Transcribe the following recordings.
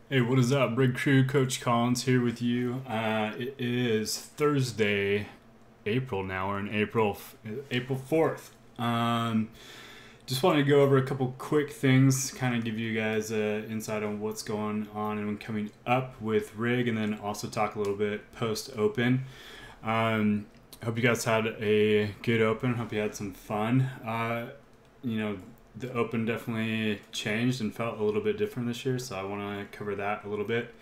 Hey, what is up, Brig Crew? Coach Collins here with you. It is Thursday, April now. We're in April 4th. Just wanted to go over a couple quick things, kind of give you guys insight on what's going on and coming up with Rig, and then also talk a little bit post-open. Hope you guys had a good open. Hope you had some fun. You know, the open definitely changed and felt a little bit different this year, so I want to cover that a little bit,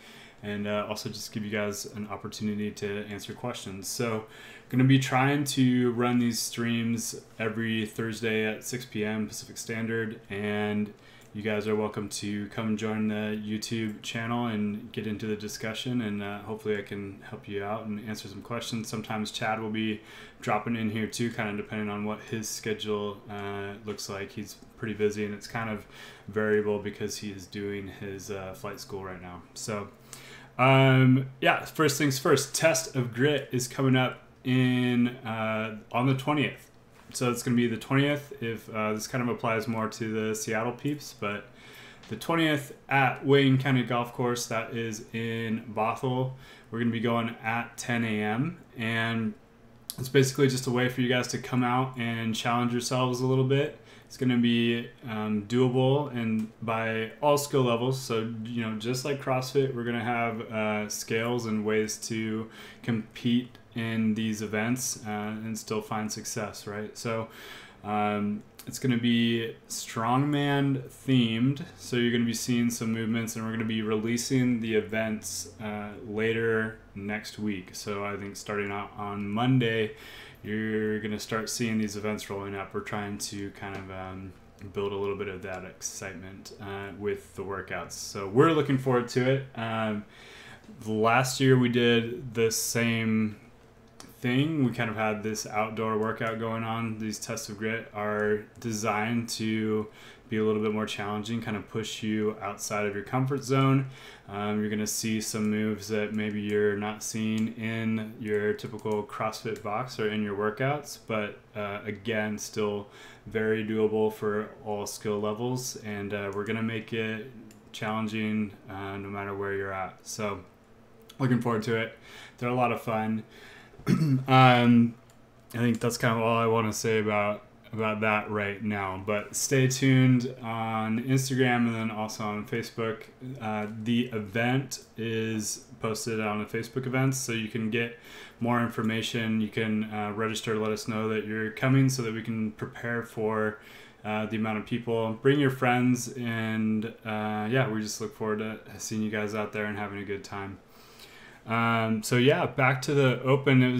and also just give you guys an opportunity to answer questions. So going to be trying to run these streams every Thursday at 6 p.m. Pacific Standard, and you guys are welcome to come join the YouTube channel and get into the discussion, and hopefully I can help you out and answer some questions. Sometimes Chad will be dropping in here too, kind of depending on what his schedule looks like. He's pretty busy, and it's kind of variable because he is doing his flight school right now. So yeah, first things first, Test of Grit is coming up in on the 20th. So it's going to be the 20th, if this kind of applies more to the Seattle peeps, but the 20th at Wayne County Golf Course, that is in Bothell. We're going to be going at 10 a.m. and it's basically just a way for you guys to come out and challenge yourselves a little bit. It's going to be doable and by all skill levels. So, you know, just like CrossFit, we're going to have scales and ways to compete in these events and still find success, right? So it's going to be strongman themed. So you're going to be seeing some movements, and we're going to be releasing the events later next week. So I think starting out on Monday, you're going to start seeing these events rolling up. We're trying to kind of build a little bit of that excitement with the workouts. So we're looking forward to it. Last year we did the same thing. We kind of had this outdoor workout going on. These Tests of Grit are designed to be a little bit more challenging, kind of push you outside of your comfort zone. You're going to see some moves that maybe you're not seeing in your typical CrossFit box or in your workouts, but again, still very doable for all skill levels, and we're going to make it challenging no matter where you're at. So looking forward to it. They're a lot of fun. I think that's kind of all I want to say about that right now, but stay tuned on Instagram and then also on Facebook. The event is posted on the Facebook events, so you can get more information. You can register, let us know that you're coming so that we can prepare for the amount of people. Bring your friends, and yeah, we just look forward to seeing you guys out there and having a good time. So yeah, back to the open.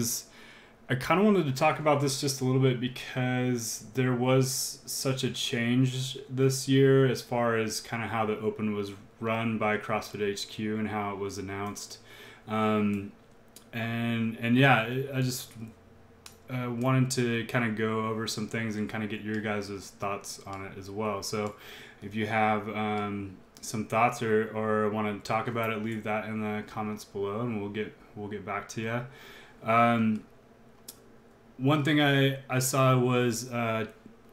I kind of wanted to talk about this just a little bit because there was such a change this year as far as kind of how the open was run by CrossFit HQ and how it was announced. And yeah, I just wanted to kind of go over some things and kind of get your guys' thoughts on it as well. So if you have some thoughts or want to talk about it, leave that in the comments below, and we'll get back to you. One thing I saw was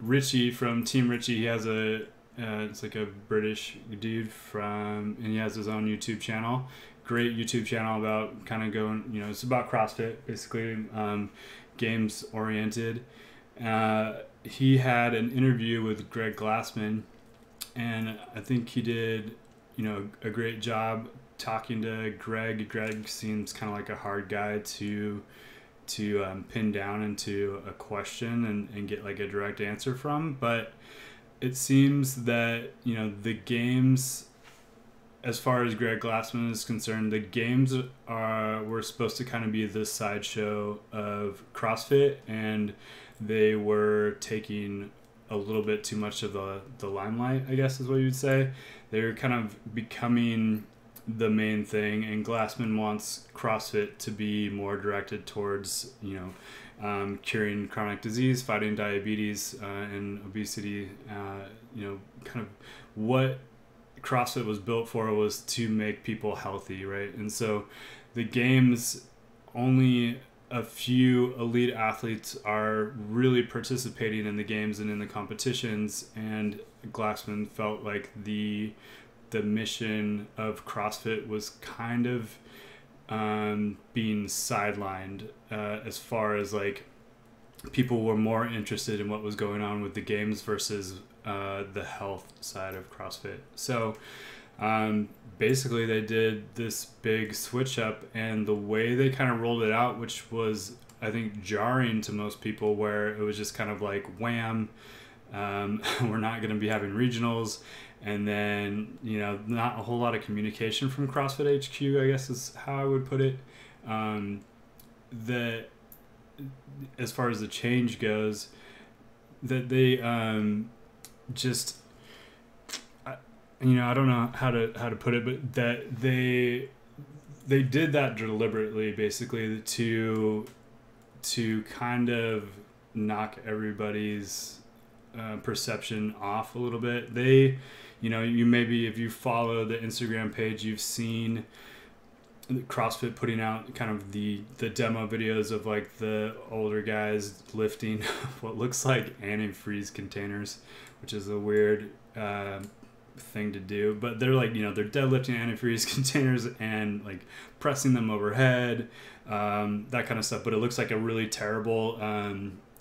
Richie from TeamRICHEY. He has it's like a British dude and he has his own YouTube channel. Great YouTube channel about kind of going, you know, it's about CrossFit, basically, games oriented. He had an interview with Glassman, and I think he did, you know, a great job talking to Greg. Greg seems kind of like a hard guy to pin down into a question and get like a direct answer from, but it seems that, you know, the games, as far as Greg Glassman is concerned, the games were supposed to kind of be this sideshow of CrossFit, and they were taking a little bit too much of the limelight, I guess is what you'd say. They're kind of becoming the main thing, and Glassman wants CrossFit to be more directed towards, you know, curing chronic disease, fighting diabetes and obesity. You know, kind of what CrossFit was built for was to make people healthy, right? And so the games, only a few elite athletes are really participating in the games and in the competitions, and Glassman felt like the the mission of CrossFit was kind of being sidelined as far as like people were more interested in what was going on with the games versus the health side of CrossFit. So basically they did this big switch up, and the way they kind of rolled it out, which was I think jarring to most people, where it was just kind of like wham, we're not going to be having regionals, and then not a whole lot of communication from CrossFit HQ, I guess is how I would put it. That as far as the change goes, that they just I don't know how to put it, but that they did that deliberately, basically to kind of knock everybody's perception off a little bit. They, you maybe if you follow the Instagram page, you've seen CrossFit putting out kind of the demo videos of like the older guys lifting what looks like antifreeze containers, which is a weird thing to do, but they're like they're deadlifting antifreeze containers and like pressing them overhead, that kind of stuff. But it looks like a really terrible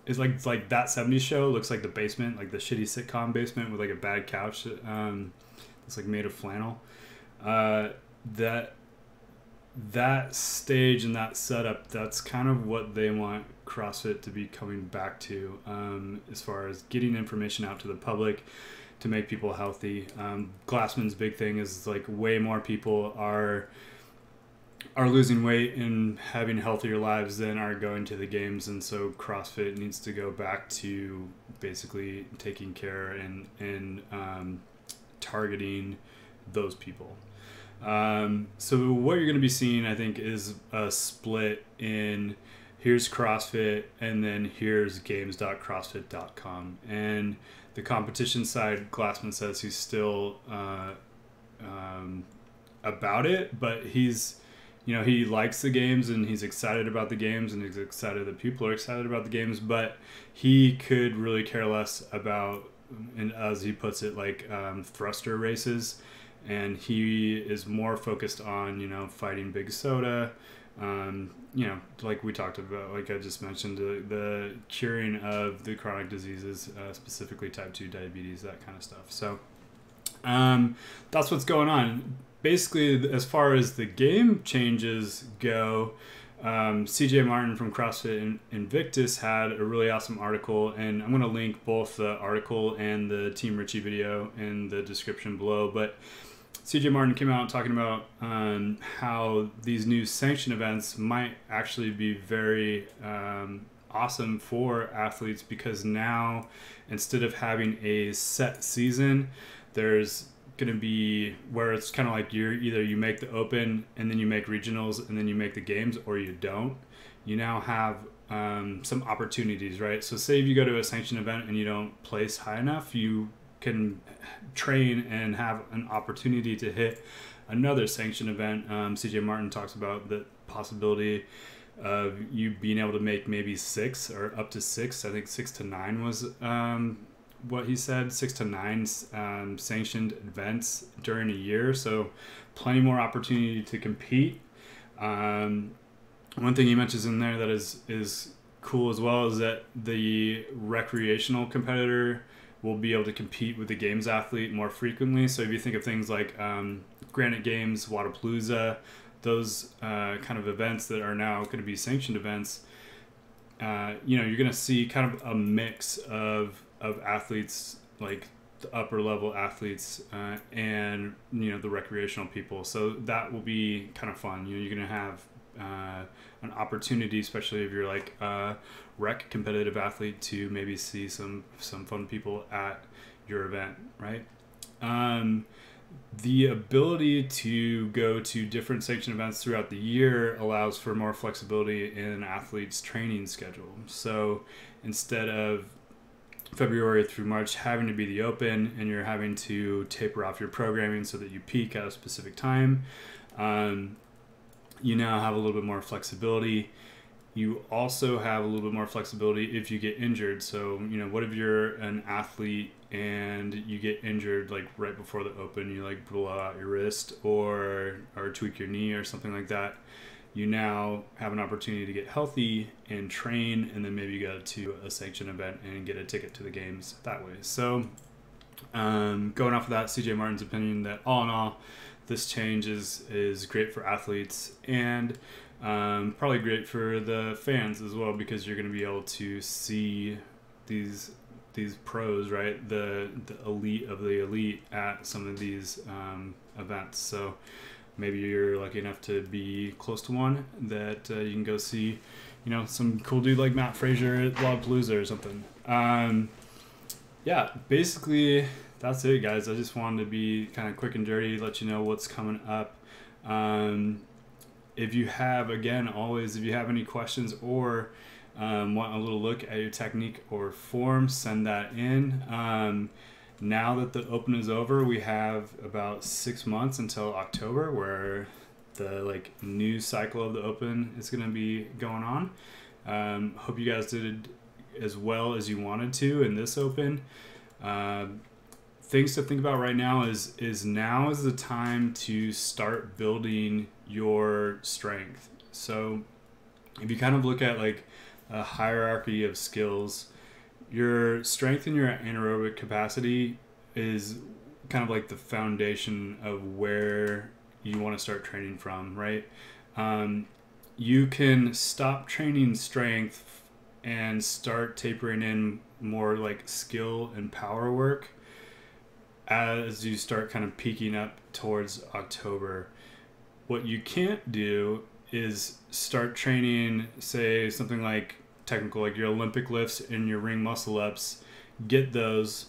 it's like that 70s show looks like the basement, like the shitty sitcom basement with like a bad couch it's like made of flannel. That stage and that setup, that's kind of what they want CrossFit to be coming back to, as far as getting information out to the public to make people healthy. Glassman's big thing is like way more people are losing weight and having healthier lives than are going to the games, and so CrossFit needs to go back to basically taking care and targeting those people. So what you're going to be seeing, I think, is a split in here's CrossFit and then here's games.crossfit.com. And the competition side, Glassman says he's still about it, but he's, he likes the games and he's excited about the games and he's excited that people are excited about the games, but he could really care less about, and as he puts it, like thruster races. And he is more focused on, fighting Big Soda, like we talked about, like I just mentioned, the curing of the chronic diseases, specifically type 2 diabetes, that kind of stuff. So that's what's going on. Basically, as far as the game changes go, CJ Martin from CrossFit Invictus had a really awesome article, and I'm going to link both the article and the TeamRICHEY video in the description below. But CJ Martin came out talking about how these new sanction events might actually be very awesome for athletes, because now instead of having a set season, there's going to be where it's kind of like you make the open and then you make regionals and then you make the games, or you don't. You now have some opportunities, right? So say if you go to a sanctioned event and you don't place high enough, you can train and have an opportunity to hit another sanctioned event. CJ Martin talks about the possibility of you being able to make maybe 6 or up to 6. I think 6 to 9 was what he said, 6 to 9 sanctioned events during a year. So plenty more opportunity to compete. One thing he mentions in there that is cool as well is that the recreational competitor will be able to compete with the games athlete more frequently. So if you think of things like Granite Games, Wadapalooza, those kind of events that are now going to be sanctioned events, you're going to see kind of a mix of athletes, like the upper level athletes and the recreational people. So that will be kind of fun. You're going to have an opportunity, especially if you're like a rec competitive athlete, to maybe see some fun people at your event, right? The ability to go to different sanctioned events throughout the year allows for more flexibility in an athlete's training schedule. So instead of February through March having to be the open and you're having to taper off your programming so that you peak at a specific time, you now have a little bit more flexibility. You also have a little bit more flexibility if you get injured. So, what if you're an athlete and you get injured like right before the open, you like blow out your wrist or tweak your knee or something like that. You now have an opportunity to get healthy and train, and then maybe go to a sanctioned event and get a ticket to the games that way. So, going off of that, CJ Martin's opinion that all in all, this change is great for athletes and probably great for the fans as well, because you're going to be able to see these pros, right? The elite of the elite at some of these events. So maybe you're lucky enough to be close to one that you can go see, some cool dude like Matt Frazier at Lollapalooza or something. Yeah, basically that's it, guys. I just wanted to be kind of quick and dirty, let you know what's coming up. If you have, again, always, if you have any questions or want a little look at your technique or form, send that in. Now that the Open is over, we have about 6 months until October, where the new cycle of the Open is going to be going on. Hope you guys did as well as you wanted to in this Open. Things to think about right now is now is the time to start building your strength. So if you kind of look at a hierarchy of skills, your strength and your anaerobic capacity is kind of like the foundation of where you want to start training from, right? You can stop training strength and start tapering in more skill and power work as you start kind of peaking up towards October. What you can't do is start training, say, something like technical, like your Olympic lifts and your ring muscle ups, get those,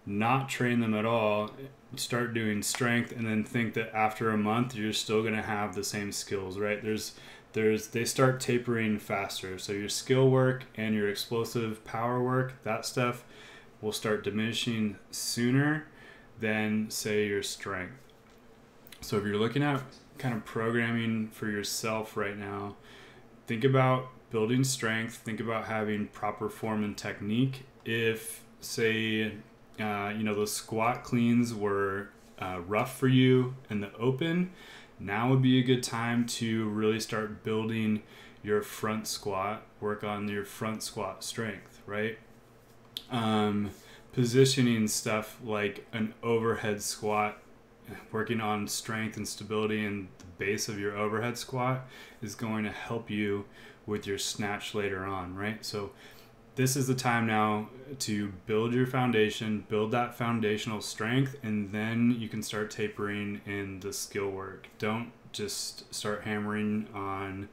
not train them at all, start doing strength, and then think that after a month you're still going to have the same skills, right? They start tapering faster. So your skill work and your explosive power work, that stuff will start diminishing sooner than, say, your strength. So if you're looking at kind of programming for yourself right now, think about building strength, think about having proper form and technique. If, say, those squat cleans were rough for you in the Open, now would be a good time to really start building your front squat, work on your front squat strength, right? Positioning stuff like an overhead squat, working on strength and stability in the base of your overhead squat is going to help you with your snatch later on, right? So this is the time now to build your foundation, build that foundational strength, and then you can start tapering in the skill work. Don't just start hammering on,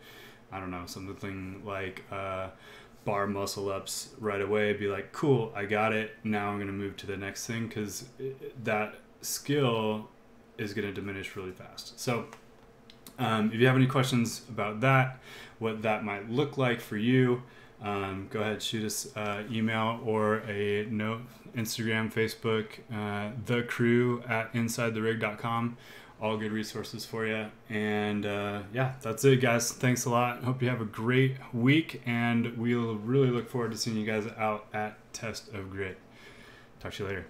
something like bar muscle ups right away. Be like, cool, I got it. Now I'm going to move to the next thing, because that skill is going to diminish really fast. So if you have any questions about that, what that might look like for you, go ahead, shoot us email or a note, Instagram, Facebook, thecrew@insidetherig.com. All good resources for you. And that's it, guys. Thanks a lot. Hope you have a great week, and we'll really look forward to seeing you guys out at Test of Grit. Talk to you later.